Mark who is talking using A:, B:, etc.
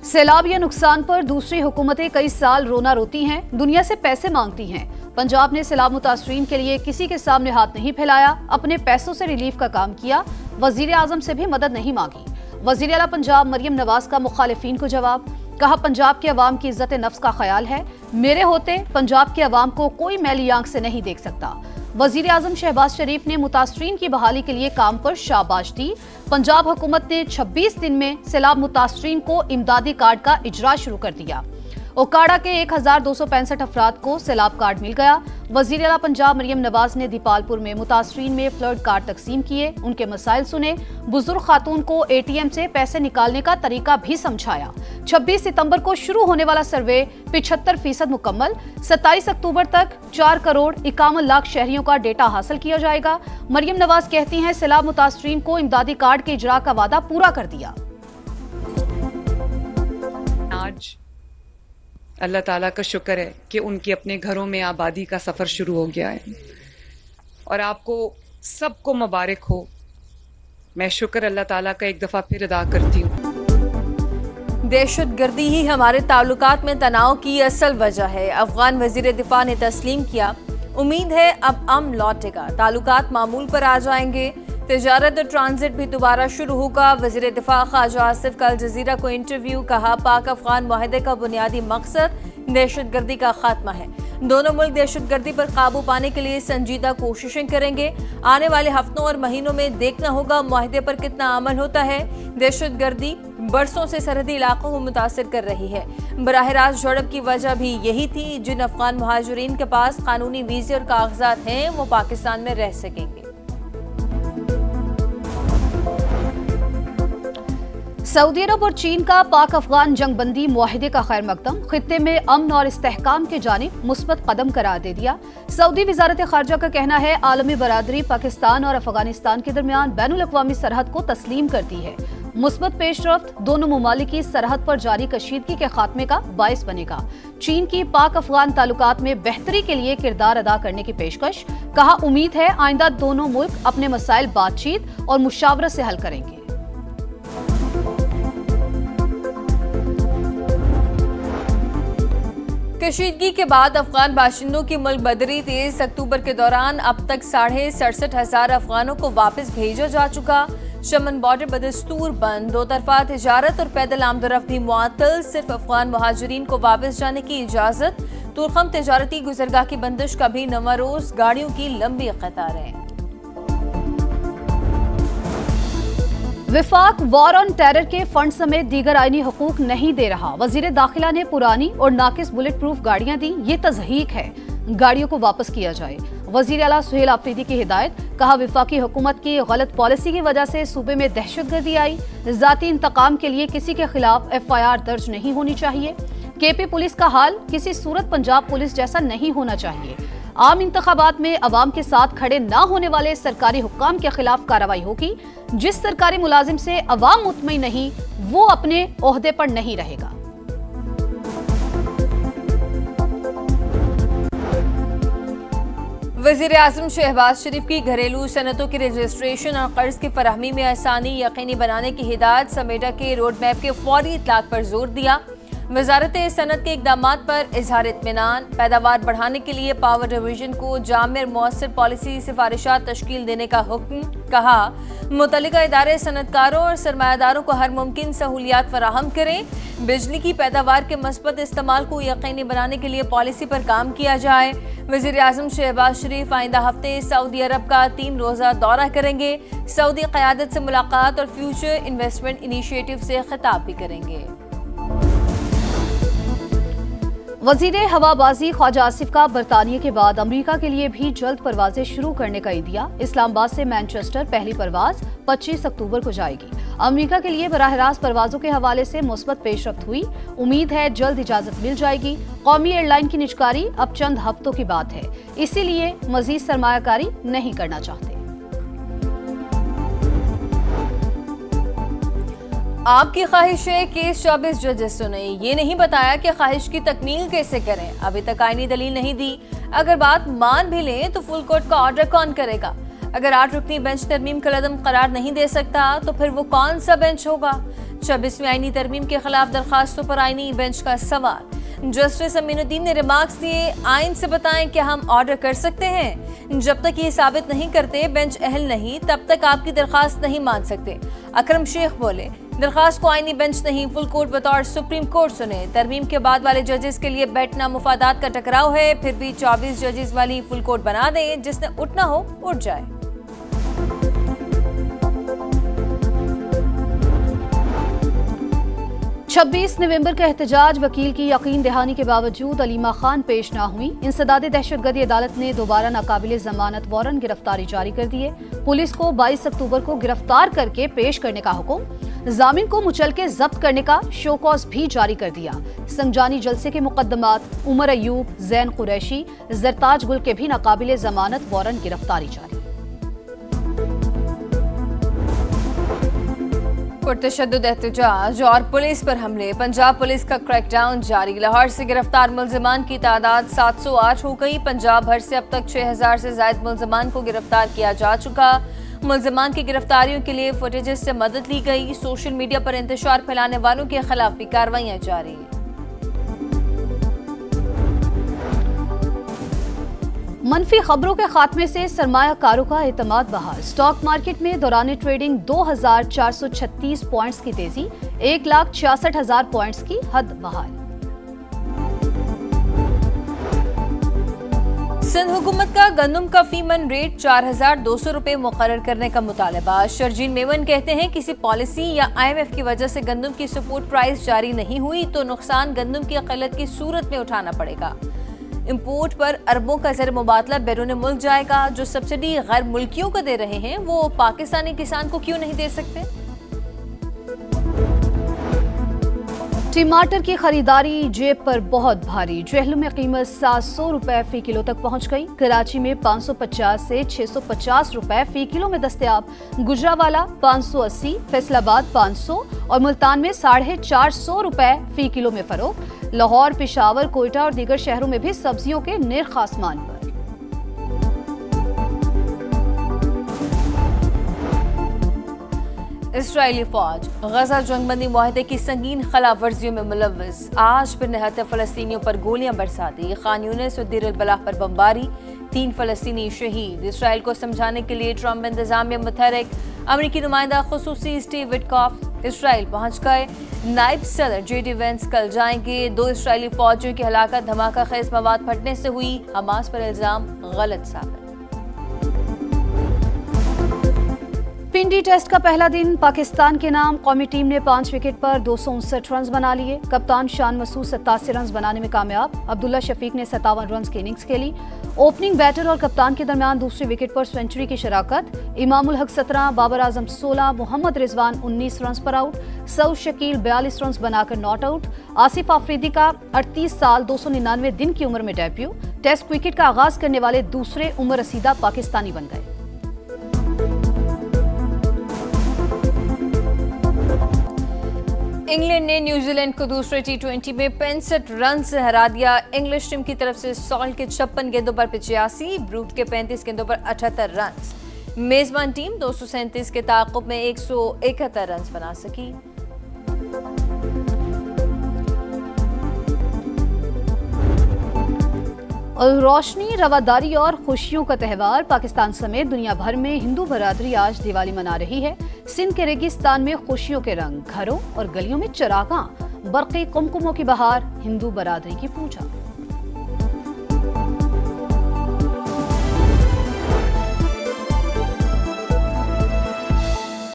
A: सैलाब या नुकसान पर दूसरी हुकूमतें कई साल रोना रोती हैं, दुनिया से पैसे मांगती हैं। पंजाब ने सैलाब मुतासरीन के लिए किसी के सामने हाथ नहीं फैलाया, अपने पैसों से रिलीफ का काम किया। वजीर आजम से भी मदद नहीं मांगी। वजीर आला पंजाब मरियम नवाज का मुखालिफिन को जवाब, कहा पंजाब के अवाम की इज्जत नफ्स का ख्याल है, मेरे होते पंजाब के अवाम को कोई मैली आंख से नहीं देख सकता। वजीर आजम शहबाज शरीफ ने मुतासरीन की बहाली के लिए काम पर शाबाश दी। पंजाब हुकूमत ने 26 दिन में सैलाब मुतासरीन को इमदादी कार्ड का इजरा शुरू कर दिया। ओकाड़ा के 1265 अफराद को सैलाब कार्ड मिल गया। वजीर आला पंजाब मरियम नवाज ने दीपालपुर में मुतासरीन में फ्लड कार्ड तकसीम किए, उनके मसाइल सुने। बुजुर्ग खातून को ATM से पैसे निकालने का तरीका भी समझाया। 26 सितंबर को शुरू होने वाला सर्वे 75% मुकम्मल। 27 अक्टूबर तक 4 करोड़ 51 लाख शहरियों का डेटा हासिल किया जाएगा। मरियम नवाज कहती हैं सैलाब मुतासरीन को इमदादी कार्ड के इजरा का वादा पूरा कर दिया।
B: आज अल्लाह ताला का शुक्र है कि उनके अपने घरों में आबादी का सफ़र शुरू हो गया है और आपको सबको मुबारक हो। मैं शुक्र अल्लाह ताला का एक दफ़ा फिर अदा करती हूँ।
C: दहशतगर्दी ही हमारे ताल्लुकात में तनाव की असल वजह है, अफगान वजीर दिफा ने तस्लीम किया। उम्मीद है अब अमन लौटेगा, ताल्लुकात मामूल पर आ जाएंगे। तिजारत और ट्रांजिट भी दोबारा शुरू होगा। वजीर दिफा ख्वाजा आसिफ का अल जजीरा को इंटरव्यू, कहा पाक अफगान मुआहदे का बुनियादी मकसद दहशतगर्दी का खात्मा है। दोनों मुल्क दहशतगर्दी पर काबू पाने के लिए संजीदा कोशिशें करेंगे। आने वाले हफ्तों और महीनों में देखना होगा मुआहदे पर कितना अमल होता है। दहशतगर्दी बरसों से सरहदी इलाकों को मुतासर कर रही है। बराह रास्त झड़प की वजह भी यही थी। जिन अफगान मुहाजिरीन के पास कानूनी वीजे और कागजात हैं वो पाकिस्तान में रह सकेंगे।
A: सऊदी अरब और चीन का पाक अफगान जंगबंदी मुआहिदे का खैर मकदम खित्ते में अमन और इस्तेहकाम के जानिब मुस्बत कदम करार दे दिया। सऊदी वजारत खारजा का कहना है आलमी बरादरी पाकिस्तान और अफगानिस्तान के दरमियान बैनुल अक़वामी सरहद को तस्लीम करती है। मुस्बत पेशरफ्त दोनों ममालिक की सरहद पर जारी कशीदगी के खात्मे का बायस बनेगा। चीन की पाक अफगान ताल्लुकात में बेहतरी के लिए किरदार अदा करने की पेशकश, कहा उम्मीद है आइंदा दोनों मुल्क अपने मसाइल बातचीत और मुशावरत से हल करेंगे।
C: कशीदगी के बाद अफगान बाशिंदों की मुल्क बदरी 23 अक्टूबर के दौरान अब तक 67,500 अफगानों को वापस भेजा जा चुका। शमन बॉर्डर बदस्तूर बंद, दो तरफा तिजारत और पैदल आमदरफ्त भी मुअत्तल, सिर्फ अफगान मुहाजिरीन को वापस जाने की इजाजत। तुरखम तिजारती गुजरगाह की बंदिश का भी नवा रोज, गाड़ियों की लंबी कतारें।
A: विफाक वॉर ऑन टेरर के फंड समेत दीगर आईनी हुकूक नहीं दे रहा। वजीर दाखिला ने पुरानी और नाकिस बुलेट प्रूफ गाड़ियां दी, ये तज़हीक है, गाड़ियों को वापस किया जाए। वजीर आला सुहेल आफरीदी की हिदायत, कहा विफाकी हुकूमत की गलत पॉलिसी की वजह से सूबे में दहशतगर्दी आई। जाती इंतकाम के लिए किसी के खिलाफ FIR दर्ज नहीं होनी चाहिए। KP पुलिस का हाल किसी सूरत पंजाब पुलिस जैसा नहीं होना चाहिए। आम इंतखाबात में अवाम के साथ खड़े न होने वाले सरकारी हुक्काम के खिलाफ कार्रवाई होगी। जिस सरकारी मुलाजिम से अवाम मुतमईन नहीं वो अपने ओहदे पर नहीं रहेगा।
C: वज़ीर आज़म शहबाज शरीफ की घरेलू सनतों की रजिस्ट्रेशन और कर्ज की फराहमी में आसानी यकीनी बनाने की हिदायत, समेटा के रोड मैप के फौरी इतलाक पर जोर दिया। वजारत सनत के इक़दामात पर इजहार इत्मीनान, पैदावार बढ़ाने के लिए पावर डिवीजन को जामिर मौसर पॉलिसी सिफारिशात तश्कील देने का हुक्म, कहा मुतल्लिका इदारे सनतकारों और सरमायादारों को हर मुमकिन सहूलियात फराहम करें। बिजली की पैदावार के मस्बत इस्तेमाल को यकीनी बनाने के लिए पॉलिसी पर काम किया जाए। वज़ीर आज़म शहबाज शरीफ आइंदा हफ्ते सऊदी अरब का 3 रोज़ा दौरा करेंगे। सऊदी क़यादत से मुलाकात और फ्यूचर इन्वेस्टमेंट इनिशिएटिव से खिताब भी करेंगे।
A: वजीर हवाबाजी ख्वाजा आसिफ का बरतानिया के बाद अमरीका के लिए भी जल्द परवाजें शुरू करने का इंदिया। इस्लामाबाद से मैनचेस्टर पहली परवाज 25 अक्टूबर को जाएगी। अमरीका के लिए बराह रास्त परवाजों के हवाले से मुस्बत पेशरफ्त हुई, उम्मीद है जल्द इजाजत मिल जाएगी। कौमी एयरलाइन की निजकारी अब चंद हफ्तों की बात है, इसीलिए मजीद सरमायाकारी नहीं करना चाहते।
C: आपकी ख्वाहिश है केस 24 जजेस सुने, ये नहीं बताया कि ख्वाहिश की तकमील कैसे करें। अभी तक आईनी दलील नहीं दी। अगर बात मान भी लें तो फुल कोर्ट का ऑर्डर कौन करेगा? अगर 8 रुकनी बेंच तरमीम का कदम करार नहीं दे सकता तो फिर वो कौन सा बेंच होगा? 26वीं आईनी तरमीम के खिलाफ दरखास्तों पर आईनी बेंच का सवाल। जस्टिस अमीनुद्दीन ने रिमार्क्स दिए, आइन से बताएं क्या हम ऑर्डर कर सकते हैं। जब तक ये साबित नहीं करते बेंच अहल नहीं, तब तक आपकी दरखास्त नहीं मान सकते। अकरम शेख बोले, दरखास्त को आईनी बेंच नहीं फुल कोर्ट बतौर सुप्रीम कोर्ट सुने। तरमीम के बाद वाले जजेस के लिए बैठना मुफादात का टकराव है, फिर भी 24 जजेस वाली फुल कोर्ट बना दें, जिसने उठना हो उठ जाए।
A: छब्बीस नवंबर का एहतजाज वकील की यकीन दहानी के बावजूद अलीमा खान पेश ना हुई। इंसदाद दहशतगर्दी अदालत ने दोबारा नाकाबिले जमानत वारंट गिरफ्तारी जारी कर दिए। पुलिस को 22 अक्टूबर को गिरफ्तार करके पेश करने का हुक्म, जामिन को मुचल के जब्त करने का शो कॉज भी जारी कर दिया। संजानी जलसे के मुकदमात उमर अयूब, जैन कुरैशी, जरताज गुल के भी नाकाबिले जमानत वारंट गिरफ्तारी जारी।
C: पुरतशद्दुद एहतजाज और पुलिस पर हमले, पंजाब पुलिस का क्रैकडाउन जारी। लाहौर से गिरफ्तार मुल्जिमान की तादाद 708 हो गई। पंजाब भर से अब तक 6000 से ज्यादा मुल्जिमान को गिरफ्तार किया जा चुका। मुल्जिमान की गिरफ्तारियों के लिए फुटेजेस से मदद ली गई। सोशल मीडिया पर इंतशार फैलाने वालों के खिलाफ भी कार्रवाइयां जारी।
A: मनफी खबरों के खात्मे से सरमायाकारों का एतमाद बहाल। स्टॉक मार्केट में दौरान ट्रेडिंग 2436 पॉइंट्स की तेजी, 1,66,000 पॉइंट्स की हद बहाल।
C: सिंध हुकूमत का गंदम का फी मन रेट 4200 रुपए मुकर्रर करने का मुतालबा। शर्जीन मेमन कहते हैं, किसी पॉलिसी या IMF की वजह से गंदम की सपोर्ट प्राइस जारी नहीं हुई तो नुकसान गंदम की किल्लत की सूरत में उठाना पड़ेगा। इंपोर्ट पर अरबों का ज़र मुबादला बैरून मुल्क जाएगा। जो सब्सिडी गैर मुल्कियों को दे रहे हैं वो पाकिस्तानी किसान को क्यों नहीं दे सकते।
A: टमाटर की खरीदारी जेब पर बहुत भारी। जेहलम में कीमत 700 रुपए फी किलो तक पहुंच गई। कराची में 550 से 650 रुपए फी किलो में दस्तयाब। गुजरावाला 580, फैसलाबाद 500 और मुल्तान में 450 रुपए फी किलो में फरोख्त। लाहौर, पेशावर, कोयटा और दीगर शहरों में भी सब्जियों के निर्ख आसमान पर।
C: इस्राएली फौज गजा जंगबंदी मुआहदे की संगीन खिलाफ वर्जियों में मुलव्वस। आज फिर निहत्ते फलस्तीनियों पर गोलियां बरसा दी। खान यूनिस और देर अल बलाह पर बमबारी, 3 फलस्तीनी शहीद। इसराइल को समझाने के लिए ट्रंप इंतजामिया मुतहरिक। अमरीकी नुमाइंदा खुसूसी स्टीव विटकॉफ इसराइल पहुंच गए। नायब सदर JD वेंस कल जाएंगे। 2 इसराइली फौजियों की हलाकत धमाका खेज मवाद फटने से हुई। हमास पर इल्जाम गलत साबित।
A: पिंडी टेस्ट का पहला दिन पाकिस्तान के नाम। कौमी टीम ने 5 विकेट पर 259 रन बना लिए। कप्तान शान मसूद 87 रन बनाने में कामयाब। अब्दुल्ला शफीक ने 57 रन की इनिंग्स खेली। ओपनिंग बैटर और कप्तान के दरमियान दूसरी विकेट पर सेंचुरी की शराकत। इमामुल हक 17, बाबर आजम 16, मोहम्मद रिजवान 19 रन पर आउट। सऊद शकील 42 रन बनाकर नॉट आउट। आसिफ आफरीदी का 38 साल 299 दिन की उम्र में डेब्यू। टेस्ट क्रिकेट का आगाज करने वाले दूसरे उमर रसीदा पाकिस्तानी बन गए।
C: इंग्लैंड ने न्यूजीलैंड को दूसरे T20 में 65 रन से हरा दिया। इंग्लिश टीम की तरफ से सॉल्ट के 56 गेंदों पर 85, ब्रूट के 35 गेंदों पर 78 रन। मेजबान टीम 237 के ताक़ुब में 171 रन बना सकी।
A: और रोशनी, रवादारी और खुशियों का त्यौहार। पाकिस्तान समेत दुनिया भर में हिंदू बरादरी आज दिवाली मना रही है। सिंध के रेगिस्तान में खुशियों के रंग, घरों और गलियों में चिरागां, बरक़ी कुमकुमों की बहार, हिंदू बरादरी की पूजा।